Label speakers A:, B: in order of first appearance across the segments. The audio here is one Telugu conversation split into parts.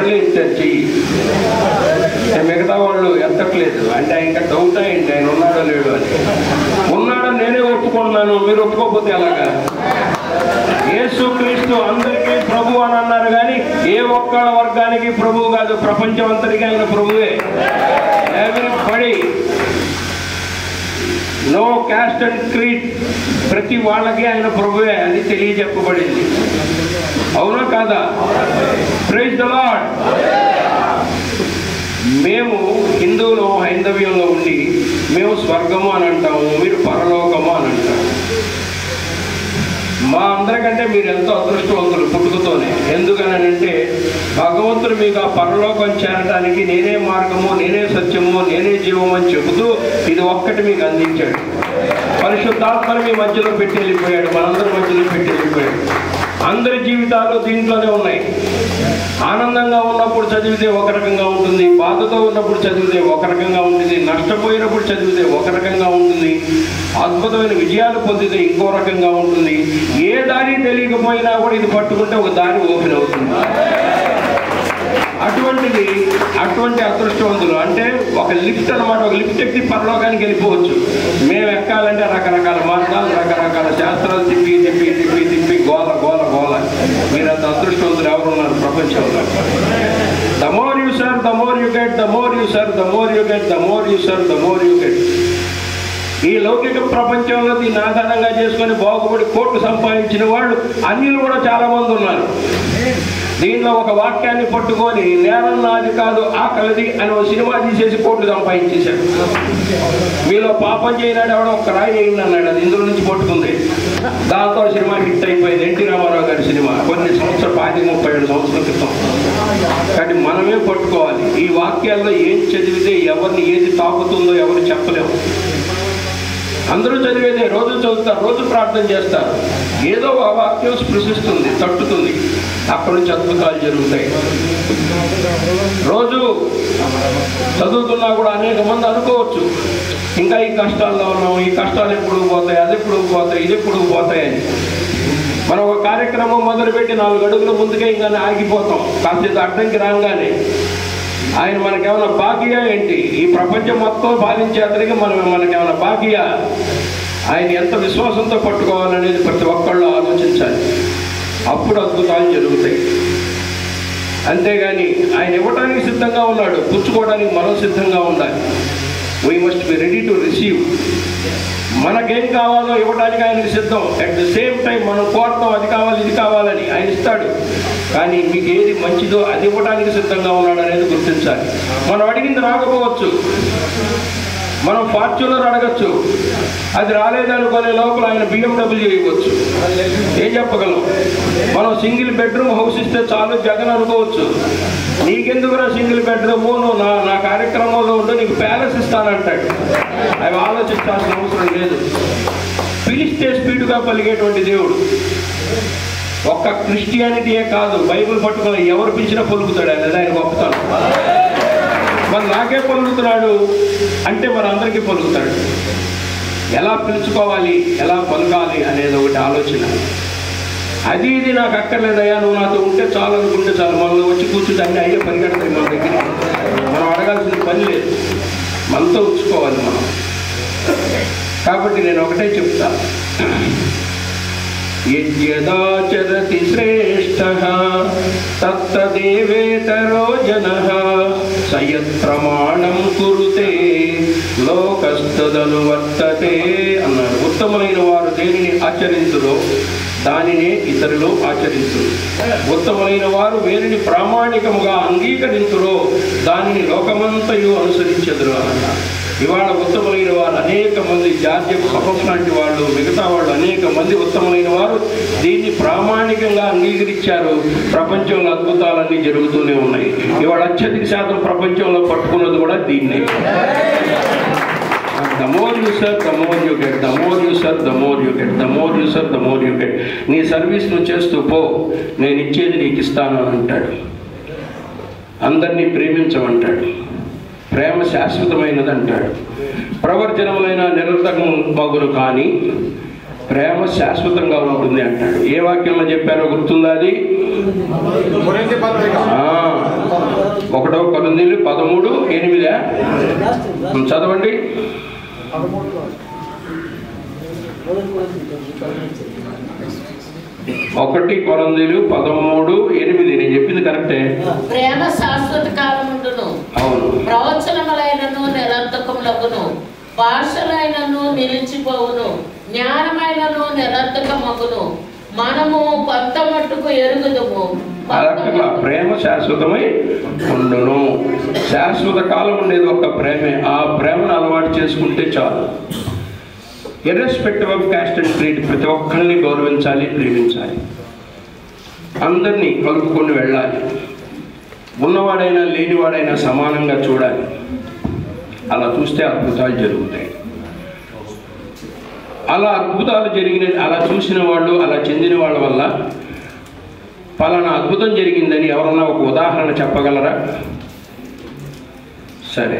A: ఒక్కళ్ళే ఇచ్చారు చెయ్యి. మిగతా వాళ్ళు ఎత్తట్లేదు. అంటే ఇంకా డౌట్ అయింది ఆయన ఉన్నాడో లేడు అని. ఉన్నాడని నేనే ఒప్పుకుంటున్నాను, మీరు ఒప్పుకోకపోతే ఎలాగా? యేసుక్రీస్తు అందరికీ ప్రభు అని అన్నారు, కానీ ఏ ఒక్క వర్గానికి ప్రభువు కాదు, ప్రపంచం అంతటికీ ఆయన ప్రభువే. Everybody, no caste and creed, ప్రతి వాళ్ళకి ఆయన ప్రభువే అని తెలియజెప్పబడింది. అవునా కాదా? Praise the lord. మేము హిందువులు హైందవ్యంలో ఉండి మేము స్వర్గము అని అంటాము, మీరు పరలోకము అని అంటాము. మా అందరికంటే మీరు ఎంతో అదృష్టవంతులు పుట్టుకతోనే. ఎందుకనంటే భగవంతుడు మీకు ఆ పరలోకం చేరడానికి నేనే మార్గము, నేనే సత్యము, నేనే జీవము అని చెబుతూ ఇది ఒక్కటి మీకు అందించాడు. పరిశుద్ధాత్మను మీ మధ్యలో పెట్టి వెళ్ళిపోయాడు, మనందరి మధ్యలో పెట్టి వెళ్ళిపోయాడు. అందరి జీవితాలు దీంట్లోనే ఉన్నాయి. ఆనందంగా ఉన్నప్పుడు చదివితే ఒక రకంగా ఉంటుంది, బాధతో ఉన్నప్పుడు చదివితే ఒక రకంగా ఉంటుంది, నష్టపోయినప్పుడు చదివితే ఒక రకంగా ఉంటుంది, అద్భుతమైన విజయాలు పొందితే ఇంకో రకంగా ఉంటుంది. ఏ దారి తెలియకపోయినా కూడా ఇది పట్టుకుంటే ఒక దారి ఓపెన్ అవుతుంది. అటువంటి అదృష్టవంతులు అంటే ఒక లిఫ్ట్ అనమాట. ఒక లిఫ్ట్ ఎక్కి పరలోకానికి వెళ్ళిపోవచ్చు. మేము ఎక్కాలంటే రకరకాల మార్గాలు, రకరకాల శాస్త్రాలు తిప్పి తిప్పి తిప్పి తిప్పి గోల గోల గోల. మీరంత అదృష్టవంతులు ఎవరున్నారు ప్రపంచంలో? The more you serve, the more you get. The more you serve, the more you get. The more you serve, the more you get. ఈ లౌకిక ప్రపంచంలో దీన్ని ఆధారంగా చేసుకొని బాగుపడి కోట్లు సంపాదించిన వాళ్ళు అన్యులు కూడా చాలా మంది ఉన్నారు. దీనిలో ఒక వాక్యాన్ని పట్టుకొని నేరం నాది కాదు ఆకలిది అని ఒక సినిమా తీసేసి కోట్లు సంపాదించేశాడు. మీలో పాపం చేయనాడు ఎవడో ఒక రాయి అయింది అన్నాడు, అది ఇందులో నుంచి పట్టుకుంది. దాంతో సినిమా హిట్ అయిపోయింది. ఎన్టీ రామారావు గారి సినిమా కొన్ని సంవత్సరాలు 37 సంవత్సరాల క్రితం. కాబట్టి మనమే పట్టుకోవాలి. ఈ వాక్యాల్లో ఏం చదివితే ఎవరిని ఏది తాకుతుందో ఎవరు చెప్పలేము. అందరూ చదివేదే, రోజు చదువుతారు, రోజు ప్రార్థన చేస్తారు. ఏదో ఆ వాక్యం స్పృశిస్తుంది, తట్టుతుంది, అక్కడి నుంచి అద్భుతాలు జరుగుతాయి. రోజు చదువుతున్నా కూడా అనేక మంది అనుకోవచ్చు ఇంకా ఈ కష్టాల్లో ఉన్నాం, ఈ కష్టాలు ఎప్పుడు పోతాయి, అది ఎప్పుడు పోతాయి, ఇది ఎప్పుడు పోతాయని. మనం ఒక కార్యక్రమం మొదలుపెట్టి 4 అడుగుల ముందుకే ఇంకా ఆగిపోతాం. కాసేపు అడ్డంకి రాగానే ఆయన మనకేమైనా బాకీయా ఏంటి? ఈ ప్రపంచం మొత్తం పాలించే అతనికి మనకేమైనా బాకీయా? ఆయన ఎంత విశ్వాసంతో పట్టుకోవాలనేది ప్రతి ఒక్కళ్ళు ఆలోచించాలి. అప్పుడు అద్భుతాలు జరుగుతాయి. అంతేగాని ఆయన ఇవ్వడానికి సిద్ధంగా ఉన్నాడు, పుచ్చుకోవడానికి మనం సిద్ధంగా ఉండాలి. We must be ready to receive. మనకేం కావాలో ఇవ్వడానికి ఆయనకు సిద్ధం. అట్ ద సేమ్ టైం మనం కోరతాం, అది కావాలి ఇది కావాలని, ఆయన ఇస్తాడు. కానీ మీకు ఏది మంచిదో అది ఇవ్వడానికి సిద్ధంగా ఉన్నాడు అనేది గుర్తించాలి. మనం అడిగింది రాకపోవచ్చు, మనం ఫార్చ్యూనర్ అడగచ్చు, అది రాలేదనుకునే లోపల ఆయన BMW ఇవ్వచ్చు. ఏం చెప్పగలం? మనం సింగిల్ బెడ్రూమ్ హౌస్ ఇస్తే చాలు జగన్ అనుకోవచ్చు. నీకెందుకురా సింగిల్ బెడ్రూమ్, నువ్వు నా కార్యక్రమంలో ఉంటూ నీకు ప్యాలెస్ ఇస్తానంటాడు. అవి ఆలోచించాల్సిన అవసరం లేదు. పిలిస్తే స్పీడ్గా పలిగేటువంటి దేవుడు. ఒక్క క్రిస్టియానిటీయే కాదు, బైబిల్ పట్టుకుని ఎవరు పిలిచినా పలుకుతాడు అనేది ఆయన గొప్పతనం. మరి నాకే పలుకుతున్నాడు అంటే మరి అందరికీ పలుకుతాడు. ఎలా పిలుచుకోవాలి, ఎలా పలకాలి అనేది ఒకటి ఆలోచన. అది ఇది నాకు అక్కర్లేదయ్యా, నువ్వు నాతో ఉంటే చాలు అనుకుంటే చాలు. మనలో వచ్చి కూర్చుంటే అన్నీ అయ్యే పరిగెడతాయి మన దగ్గర. మనం అడగాల్సిన పని లేదు, మనతో ఉంచుకోవాలి మనం. కాబట్టి నేను ఒకటే చెప్తా, యద్యదాచరతి శ్రేష్ఠః తత్తదేవేతరో జనః సయత్ ప్రమాణం కురుతే లోకస్తదనువర్తతే అన్నారు. ఉత్తములైన వారు దేనిని ఆచరించురో దానినే ఇతరులు ఆచరించురు. ఉత్తములైన వారు వేరిని ప్రామాణికముగా అంగీకరించురో దానిని లోకమంతయు అనుసరించెదరు అన్నారు. ఇవాళ ఉత్తములైన వారు అనేక మంది, జార్జెఫ్ సఫఫ్ లాంటి వాళ్ళు, మిగతా వాళ్ళు అనేక మంది ఉత్తములైన వారు దీన్ని ప్రామాణికంగా అంగీకరించారు. ప్రపంచంలో అద్భుతాలన్నీ జరుగుతూనే ఉన్నాయి. ఇవాళ అత్యధిక శాతం ప్రపంచంలో పట్టుకున్నది కూడా దీన్నే. The more you serve, the more you get. The more you serve, the more you get. The more you serve, the more you get. నీ సర్వీస్ నువ్వు చేస్తూ పో, నేను ఇచ్చేది నీకు ఇస్తాను అని అంటాడు. అందరినీ ప్రేమించమంటాడు. ప్రేమ శాశ్వతమైనది అంటాడు. ప్రవర్జనములైన నిరర్థకం మగును కానీ ప్రేమ శాశ్వతంగా ఉంటుంది అంటాడు. ఏ వాక్యంలో చెప్పారో గుర్తుందా? అది 1 కొరింథీయులు 13:8 చదవండి. 1 కొరింథీయులు 13:8 నేను చెప్పింది కరెక్టే.
B: ప్రేమ శాశ్వత కాలముండును,
A: అవును.
B: ప్రవచనములైనను నిరర్థకములగును, భాషలైనను నిలిచిపోవును, జ్ఞానమైనను నిరర్థకమగును, మనము కొంత మట్టుకు ఎరుగుదుము.
A: అలా ప్రేమ శాశ్వతమై ఉండును. శాశ్వత కాలం ఉండేది ఒక్క ప్రేమే. ఆ ప్రేమను అలవాటు చేసుకుంటే చాలు. Irrespective of cost and creed, ప్రతి ఒక్కరిని గౌరవించాలి, ప్రేమించాలి, అందరినీ కలుపుకొని వెళ్ళాలి, ఉన్నవాడైనా లేనివాడైనా సమానంగా చూడాలి. అలా చూస్తే అద్భుతాలు జరుగుతాయి. అలా అద్భుతాలు అలా చూసిన వాళ్ళు, అలా చెందిన వాళ్ళ వల్ల పలానా అద్భుతం జరిగిందని ఎవరన్నా ఒక ఉదాహరణ చెప్పగలరా? సరే,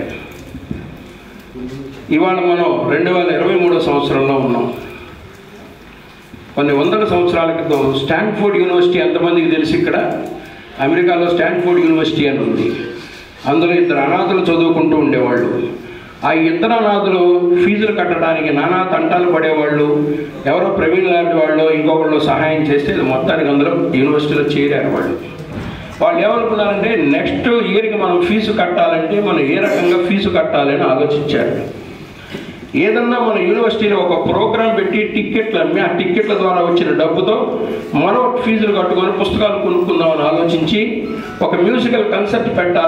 A: ఇవాళ మనం 2023 సంవత్సరంలో ఉన్నాం. కొన్ని వందల సంవత్సరాల క్రితం స్టాన్ఫోర్డ్ యూనివర్సిటీ ఎంతమందికి తెలుసు? ఇక్కడ అమెరికాలో స్టాన్ఫోర్డ్ యూనివర్సిటీ అని ఉంది. అందులో 2 అనాథులు చదువుకుంటూ ఉండేవాళ్ళు. ఆ 2 అనాథులు ఫీజులు కట్టడానికి నానా తంటాలు పడేవాళ్ళు. ఎవరో ప్రవీణ్ లాంటి వాళ్ళు ఇంకొకళ్ళు సహాయం చేస్తే మొత్తానికి అందులో యూనివర్సిటీలో చేరారు. వాళ్ళు ఏమనుకున్నారంటే నెక్స్ట్ ఇయర్కి మనం ఫీజు కట్టాలంటే మనం ఏ రకంగా ఫీజు కట్టాలని ఆలోచించారు. ఏదన్నా మన యూనివర్సిటీలో ఒక ప్రోగ్రాం పెట్టి టిక్కెట్లు అమ్మి ఆ టిక్కెట్ల ద్వారా వచ్చిన డబ్బుతో మనం ఫీజులు కట్టుకొని పుస్తకాలు కొనుక్కుందామని ఆలోచించి ఒక మ్యూజికల్ కన్సర్ట్ పెట్టాలి.